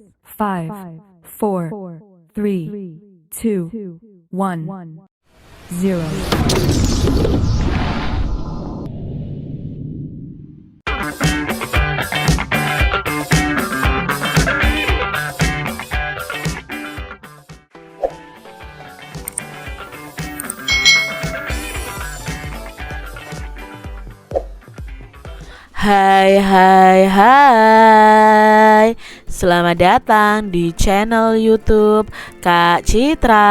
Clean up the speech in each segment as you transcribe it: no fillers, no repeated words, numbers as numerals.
5, 4, 3, 2, 1, 0. Hai, selamat datang di channel YouTube Kak Citra.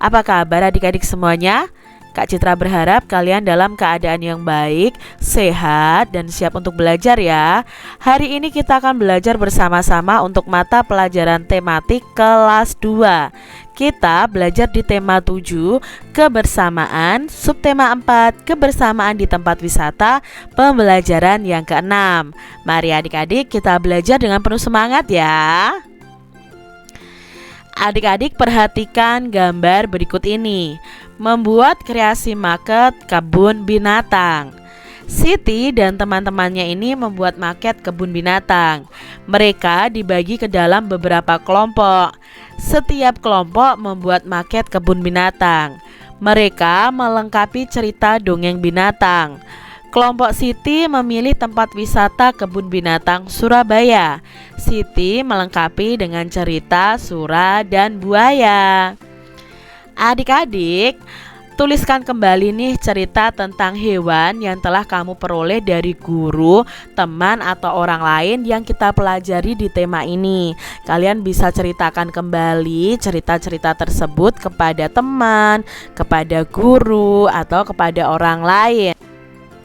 Apa kabar adik-adik semuanya? Kak Citra berharap kalian dalam keadaan yang baik, sehat, dan siap untuk belajar ya. Hari ini kita akan belajar bersama-sama untuk mata pelajaran tematik kelas 2. Kita belajar di tema 7, kebersamaan, subtema 4, kebersamaan di tempat wisata, pembelajaran yang ke-6. Mari adik-adik kita belajar dengan penuh semangat ya. Adik-adik perhatikan gambar berikut ini. Membuat kreasi maket kebun binatang. Siti dan teman-temannya ini membuat maket kebun binatang. Mereka dibagi ke dalam beberapa kelompok. Setiap kelompok membuat maket kebun binatang. Mereka melengkapi cerita dongeng binatang. Kelompok Siti memilih tempat wisata kebun binatang Surabaya. Siti melengkapi dengan cerita sura dan buaya. Adik-adik, tuliskan kembali nih cerita tentang hewan yang telah kamu peroleh dari guru, teman, atau orang lain yang kita pelajari di tema ini. Kalian bisa ceritakan kembali cerita-cerita tersebut kepada teman, kepada guru, atau kepada orang lain.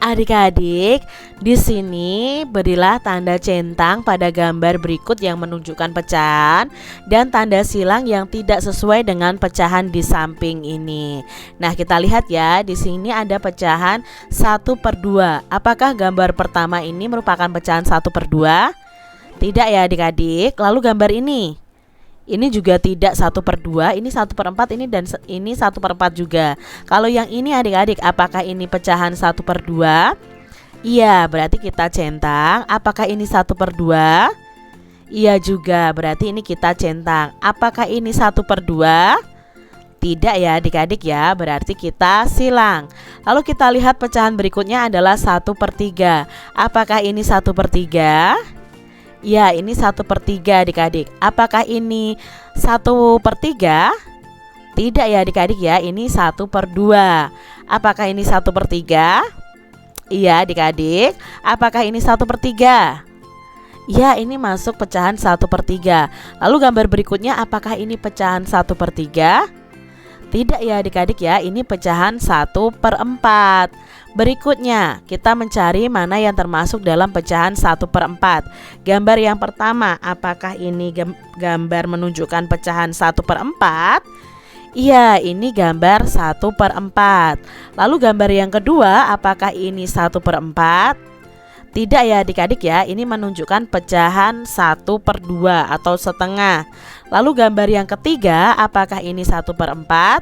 Adik-adik, di sini berilah tanda centang pada gambar berikut yang menunjukkan pecahan dan tanda silang yang tidak sesuai dengan pecahan di samping ini. Nah, kita lihat ya, di sini ada pecahan 1/2. Apakah gambar pertama ini merupakan pecahan 1/2? Tidak ya adik-adik. Lalu gambar ini juga tidak 1/2, ini 1/4, ini dan ini 1/4 juga. Kalau yang ini adik-adik, apakah ini pecahan 1/2? Iya, berarti kita centang. Apakah ini 1/2? Iya juga, berarti ini kita centang. Apakah ini 1/2? Tidak ya adik-adik ya, berarti kita silang. Lalu kita lihat pecahan berikutnya adalah 1/3. Apakah ini 1/3? Ya, ini 1/3 adik-adik. Apakah ini 1/3? Tidak ya adik-adik ya, ini 1/2. Apakah ini 1/3? Iya adik-adik. Apakah ini 1/3? Ya, ini masuk pecahan 1/3. Lalu gambar berikutnya, apakah ini pecahan 1/3? Tidak ya adik-adik ya, ini pecahan 1/4. Berikutnya, kita mencari mana yang termasuk dalam pecahan 1/4. Gambar yang pertama, apakah ini gambar menunjukkan pecahan 1/4? Iya, ini gambar 1/4. Lalu gambar yang kedua, apakah ini 1/4? Tidak ya adik-adik ya, ini menunjukkan pecahan 1/2 atau setengah. Lalu gambar yang ketiga, apakah ini 1/4?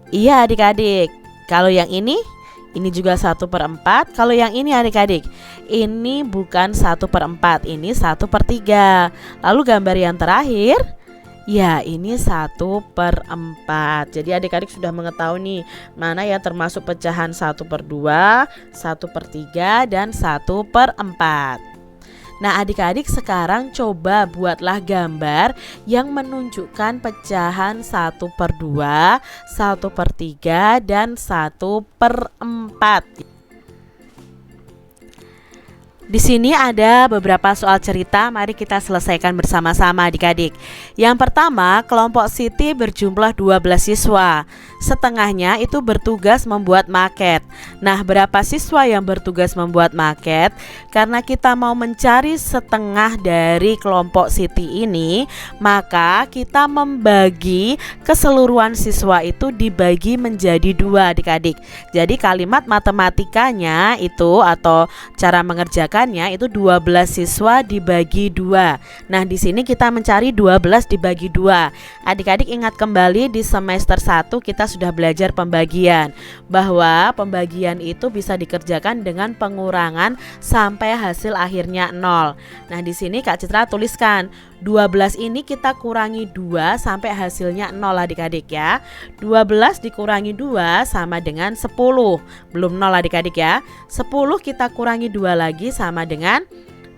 Iya adik-adik. Kalau yang ini juga 1/4. Kalau yang ini adik-adik, ini bukan 1/4, ini 1/3. Lalu gambar yang terakhir, ya ini 1/4. Jadi adik-adik sudah mengetahui nih mana yang termasuk pecahan 1/2, 1/3, dan 1/4. Nah adik-adik, sekarang coba buatlah gambar yang menunjukkan pecahan 1/2, 1/3, dan 1/4. Di sini ada beberapa soal cerita, mari kita selesaikan bersama-sama adik-adik. Yang pertama, kelompok Siti berjumlah 12 siswa. Setengahnya itu bertugas membuat maket. Nah, berapa siswa yang bertugas membuat maket? Karena kita mau mencari setengah dari kelompok Siti ini, maka kita membagi keseluruhan siswa itu dibagi menjadi 2 adik-adik. Jadi kalimat matematikanya itu atau cara mengerjakannya itu 12 siswa dibagi 2. Nah, di sini kita mencari 12 dibagi 2. Adik-adik ingat kembali di semester 1 kita sudah belajar pembagian, bahwa pembagian itu bisa dikerjakan dengan pengurangan sampai hasil akhirnya 0. Nah, di sini Kak Citra tuliskan 12 ini kita kurangi 2 sampai hasilnya 0 adik-adik ya. 12 dikurangi 2 sama dengan 10. Belum 0 adik-adik ya. 10 kita kurangi 2 lagi sama dengan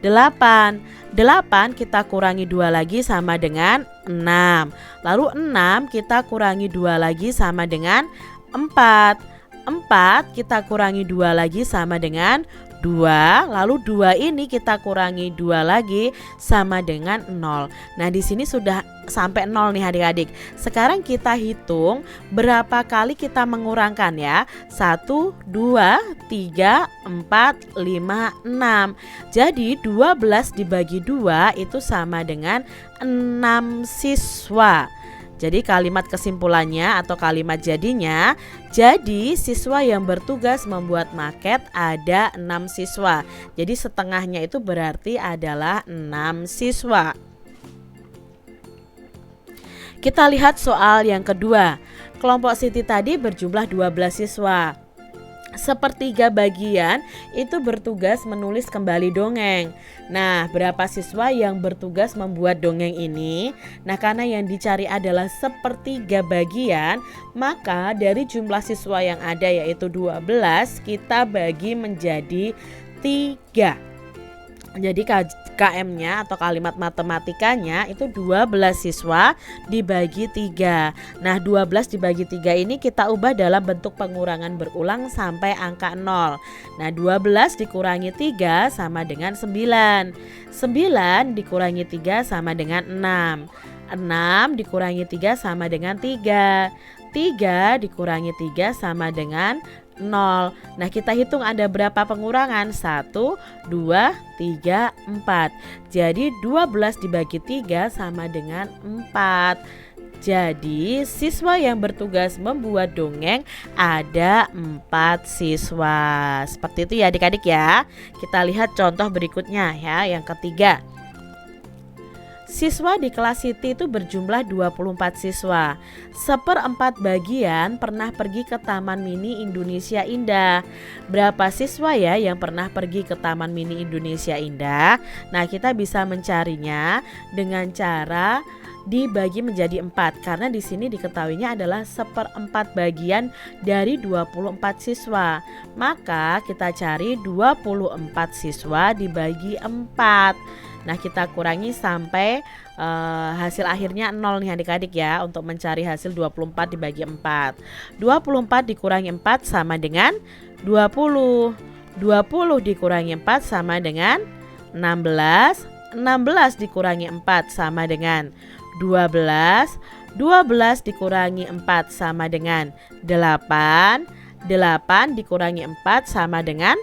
8. 8 kita kurangi 2 lagi sama dengan 6. Lalu 6 kita kurangi 2 lagi sama dengan 4. 4 kita kurangi 2 lagi sama dengan 2, lalu 2 ini kita kurangi 2 lagi sama dengan 0. Nah, di sini sudah sampai 0 nih adik-adik. Sekarang kita hitung berapa kali kita mengurangkan ya. 1, 2, 3, 4, 5, 6. Jadi 12 dibagi 2 itu sama dengan 6 siswa. Jadi kalimat kesimpulannya atau kalimat jadinya, jadi siswa yang bertugas membuat maket ada 6 siswa. Jadi setengahnya itu berarti adalah 6 siswa. Kita lihat soal yang kedua. Kelompok Siti tadi berjumlah 12 siswa. Sepertiga bagian itu bertugas menulis kembali dongeng. Nah, berapa siswa yang bertugas membuat dongeng ini? Nah, karena yang dicari adalah sepertiga bagian, maka dari jumlah siswa yang ada yaitu 12, kita bagi menjadi 3. Jadi KM-nya atau kalimat matematikanya itu 12 siswa dibagi 3. Nah, 12 dibagi 3 ini kita ubah dalam bentuk pengurangan berulang sampai angka 0. Nah, 12 dikurangi 3 sama dengan 9. 9 dikurangi 3 sama dengan 6. 6 dikurangi 3 sama dengan 3. 3 dikurangi 3 sama dengan 0. Nah, kita hitung ada berapa pengurangan? 1, 2, 3, 4. Jadi 12 dibagi 3 sama dengan 4. Jadi siswa yang bertugas membuat dongeng ada 4 siswa. Seperti itu ya adik-adik ya. Kita lihat contoh berikutnya ya, yang ketiga. Siswa di kelas Siti itu berjumlah 24 siswa. 1/4 bagian pernah pergi ke Taman Mini Indonesia Indah. Berapa siswa ya yang pernah pergi ke Taman Mini Indonesia Indah? Nah, kita bisa mencarinya dengan cara dibagi menjadi 4, karena di sini diketahuinya adalah 1/4 bagian dari 24 siswa. Maka kita cari 24 siswa dibagi 4. Nah, kita kurangi sampai hasil akhirnya 0 nih adik-adik ya, untuk mencari hasil 24 dibagi 4. 24 dikurangi 4 sama dengan 20. 20 dikurangi 4 sama dengan 16. 16 dikurangi 4 sama dengan 12. 12 dikurangi 4 sama dengan 8. 8 dikurangi 4 sama dengan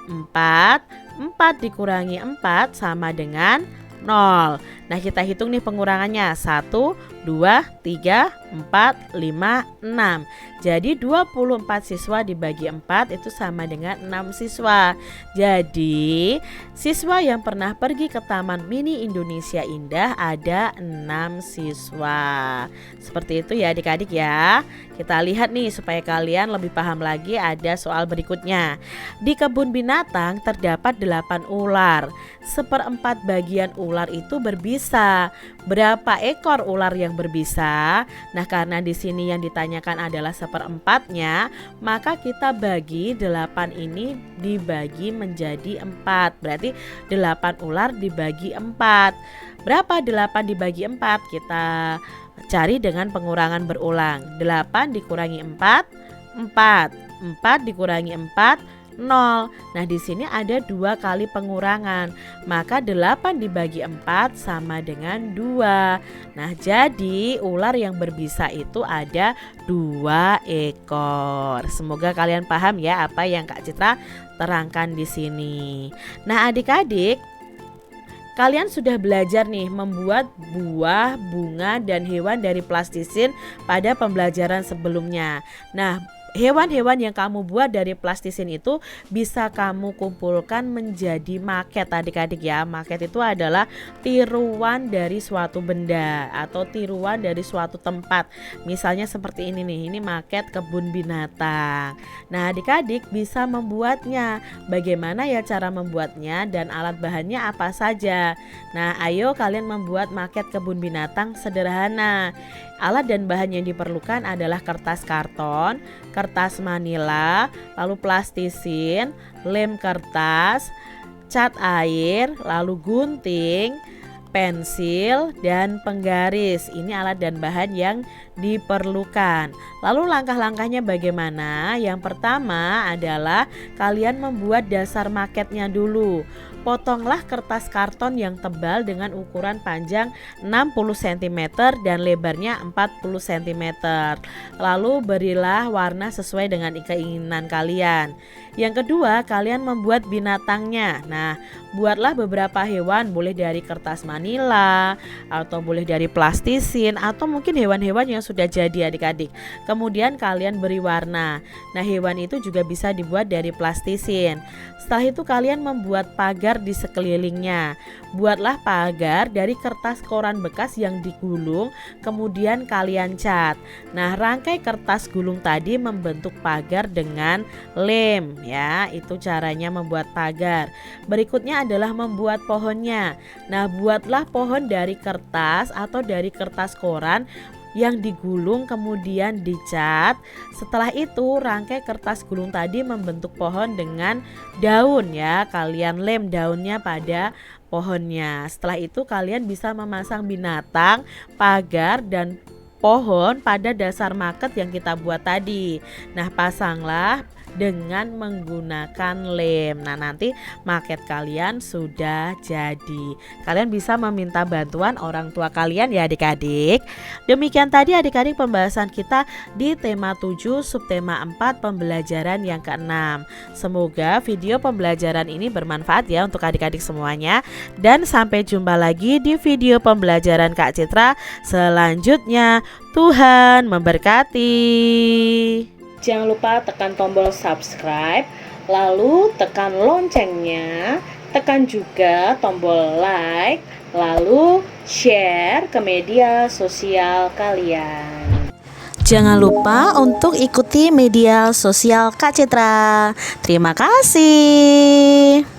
4. 4 dikurangi 4 sama dengan 0. Nah, kita hitung nih pengurangannya. 1, 2, 3, 4, 5, 6. Jadi 24 siswa dibagi 4 itu sama dengan 6 siswa. Jadi siswa yang pernah pergi ke Taman Mini Indonesia Indah ada 6 siswa. Seperti itu ya adik-adik ya. Kita lihat nih supaya kalian lebih paham lagi, ada soal berikutnya. Di kebun binatang terdapat 8 ular. 1/4 bagian ular itu berbisa. Berapa ekor ular yang berbisa? Nah, karena di sini yang ditanyakan adalah 1/4-nya, maka kita bagi 8 ini dibagi menjadi 4. Berarti 8 ular dibagi 4. Berapa 8 dibagi 4? Kita cari dengan pengurangan berulang. 8 dikurangi 4, 4. 4 dikurangi 4, 0. Nah, di sini ada 2 kali pengurangan. Maka 8 dibagi 4 sama dengan 2. Nah, jadi ular yang berbisa itu ada 2 ekor. Semoga kalian paham ya apa yang Kak Citra terangkan di sini. Nah, adik-adik, kalian sudah belajar nih membuat buah, bunga, dan hewan dari plastisin pada pembelajaran sebelumnya. Nah, hewan-hewan yang kamu buat dari plastisin itu bisa kamu kumpulkan menjadi maket adik-adik ya. Maket itu adalah tiruan dari suatu benda atau tiruan dari suatu tempat. Misalnya seperti ini nih, ini maket kebun binatang. Nah adik-adik bisa membuatnya. Bagaimana ya cara membuatnya dan alat bahannya apa saja? Nah ayo kalian membuat maket kebun binatang sederhana. Alat dan bahan yang diperlukan adalah kertas karton, kertas manila, lalu plastisin, lem kertas, cat air, lalu gunting, pensil, dan penggaris. Ini alat dan bahan yang diperlukan. Lalu langkah-langkahnya bagaimana? Yang pertama adalah kalian membuat dasar maketnya dulu. Potonglah kertas karton yang tebal dengan ukuran panjang 60 cm dan lebarnya 40 cm. Lalu berilah warna sesuai dengan keinginan kalian. Yang kedua, kalian membuat binatangnya. Nah, buatlah beberapa hewan, boleh dari kertas manila atau boleh dari plastisin atau mungkin hewan-hewan yang sudah jadi adik-adik. Kemudian kalian beri warna. Nah, hewan itu juga bisa dibuat dari plastisin. Setelah itu kalian membuat pagar di sekelilingnya. Buatlah pagar dari kertas koran bekas yang digulung, kemudian kalian cat. Nah, rangkai kertas gulung tadi membentuk pagar dengan lem ya. Itu caranya membuat pagar. Berikutnya adalah membuat pohonnya. Nah, buatlah pohon dari kertas atau dari kertas koran yang digulung kemudian dicat. Setelah itu rangkai kertas gulung tadi membentuk pohon dengan daun ya. Kalian lem daunnya pada pohonnya. Setelah itu kalian bisa memasang binatang, pagar, dan pohon pada dasar maket yang kita buat tadi. Nah, pasanglah dengan menggunakan lem. Nah, nanti maket kalian sudah jadi. Kalian bisa meminta bantuan orang tua kalian ya adik-adik. Demikian tadi adik-adik pembahasan kita di tema 7 subtema 4 pembelajaran yang ke-6. Semoga video pembelajaran ini bermanfaat ya untuk adik-adik semuanya. Dan sampai jumpa lagi di video pembelajaran Kak Citra selanjutnya. Tuhan memberkati. Jangan lupa tekan tombol subscribe, lalu tekan loncengnya, tekan juga tombol like, lalu share ke media sosial kalian. Jangan lupa untuk ikuti media sosial Kak Citra. Terima kasih.